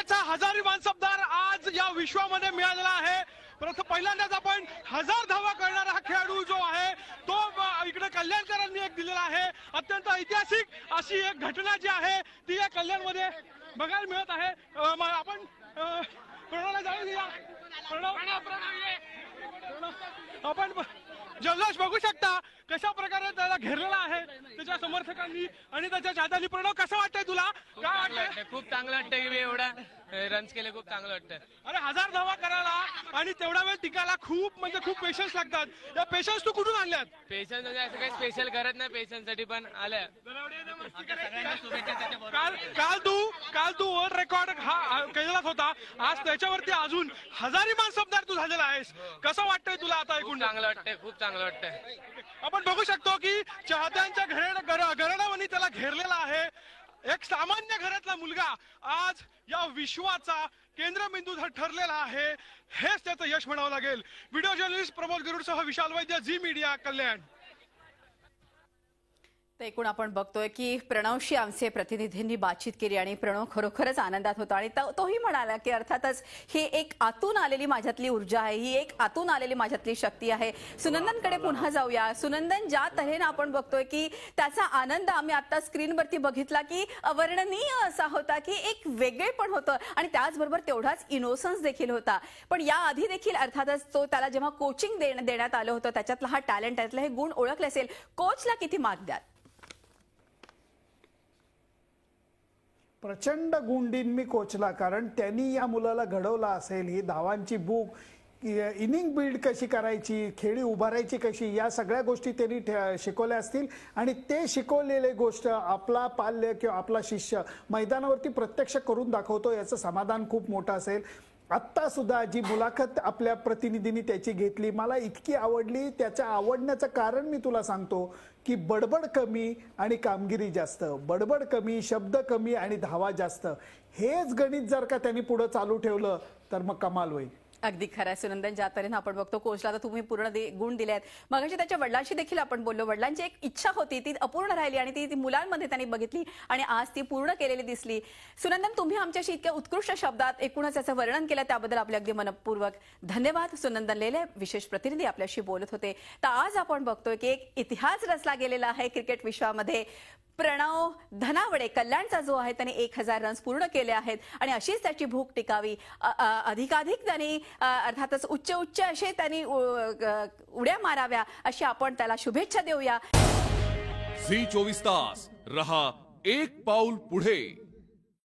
कल्याणचा हजारी मानसबदार आज या विश्वामध्ये मिळालेला आहे। पहिल्यांदाच आपण 1000 धावा करणारा हा खेळाडू जो आहे तो इकडे कल्याणकरांनी एक दिलेला आहे। अत्यंत ऐतिहासिक अशी एक घटना जी आहे ती या कल्याणमध्ये बघायला मिळत आहे। आपण प्रणवला जाणून घेऊया। आपण जल्लोष बघू शकता कशा प्रकारे त्याला घेरलेला आहे त्याच्या समर्थकांनी आणि त्याच्या चाहत्यांनी। प्रणव, कसं वाटतंय तुला? काय वाटतंय? खूप चांगलं वाटतंय की मी एवढा रन्स केले, खूप चांगलं वाटतंय। अरे 1000 धावा करायला आणि तेवढा वेळ टिकायला खूप म्हणजे खूप पेशन्स लागतात। या पेशन्स तू कुठून आणल्यात? पेशन्स म्हणजे असं काही स्पेशल करत नाही, पेशन्स साठी पण आल्या। काल तू वर्ल्ड रेकॉर्ड हा केलेलाच होता, आज त्याच्यावरती अजून हजारी मानसबदार तू झालेला आहेस। कसं वाटतंय तुला आता ऐकून? चांगलं वाटतंय, खूप चांगलं वाटतंय। आपण बघू शकतो की चाहत्यांच्या घराण्यावानी त्याला घेरलेला आहे। एक सामान्य घरातला मुलगा आज या विश्वाचा केंद्रबिंदू ठरलेला आहे, हेच त्याचं यश म्हणावं लागेल। व्हिडिओ जर्नलिस्ट प्रमोद गरुडसह विशाल वैद्य, झी मीडिया, कल्याण। तर एकूण आपण बघतोय की प्रणवशी आमचे प्रतिनिधींनी बातचीत केली आणि प्रणव खरोखरच आनंदात होता आणि तोही म्हणाला की अर्थातच ही एक आतून आलेली माझ्यातली ऊर्जा आहे, ही एक आतून आलेली माझ्यातली शक्ती आहे। सुनंदनकडे पुन्हा जाऊया। सुनंदन, ज्या तऱ्हेने आपण बघतोय की त्याचा आनंद आम्ही आता स्क्रीनवरती बघितला की अवर्णनीय असा होता की एक वेगळेपण होतं आणि त्याचबरोबर तेवढाच इनोसन्स देखील होता। पण याआधी देखील अर्थातच तो त्याला जेव्हा कोचिंग देण्यात आलं होतं त्याच्यातला हा टॅलेंट, त्यातले हे गुण ओळखले असेल, कोचला किती मार्क द्याल? प्रचंड गुण देईन मी कोचला, कारण त्यांनी या मुलाला घडवलं असेल। ही धावांची भूक, इनिंग बिल्ड कशी करायची, खेळी उभारायची कशी, या सगळ्या गोष्टी त्यांनी शिकवल्या असतील आणि ते शिकवलेले गोष्ट आपला पाल्य किंवा आपला शिष्य मैदानावरती प्रत्यक्ष करून दाखवतो, याचं समाधान खूप मोठं असेल। आत्ता सुद्धा जी मुलाखत आपल्या प्रतिनिधींनी त्याची घेतली मला इतकी आवडली। त्याच्या आवडण्याचं कारण मी तुला सांगतो की बडबड कमी आणि कामगिरी जास्त, बडबड कमी, शब्द कमी आणि धावा जास्त, हेच गणित जर का त्यांनी पुढे चालू ठेवलं तर मग कमाल होईल। अगदी खरं आहे सुनंदन, ज्या तऱ्हेने आपण बघतो कोचला तर तुम्ही पूर्ण गुण दिले आहेत। मगाशी त्याच्या वडिलांशी देखील आपण बोललो, वडिलांची एक इच्छा होती ती अपूर्ण राहिली आणि ती मुलांमध्ये त्यांनी बघितली आणि आज ती पूर्ण केलेली दिसली। सुनंदन, तुम्ही आमच्याशी इतक्या उत्कृष्ट शब्दात एकूणच याचं वर्णन केलं त्याबद्दल आपले अगदी मनपूर्वक धन्यवाद। सुनंदन लेले विशेष प्रतिनिधी आपल्याशी बोलत होते। तर आज आपण बघतोय की एक इतिहास रचला गेलेला आहे क्रिकेट विश्वामध्ये। प्रणव धनावडे कल्याणचा जो आहे त्याने 1000 रन्स पूर्ण केले आहेत आणि अशीच त्याची भूक टिकावी, अधिकाधिक त्यांनी अर्थातच उच्च असे त्यांनी उड्या माराव्या अशी आपण त्याला शुभेच्छा देऊया। झी 24 तास रहा एक पाऊल पुढे।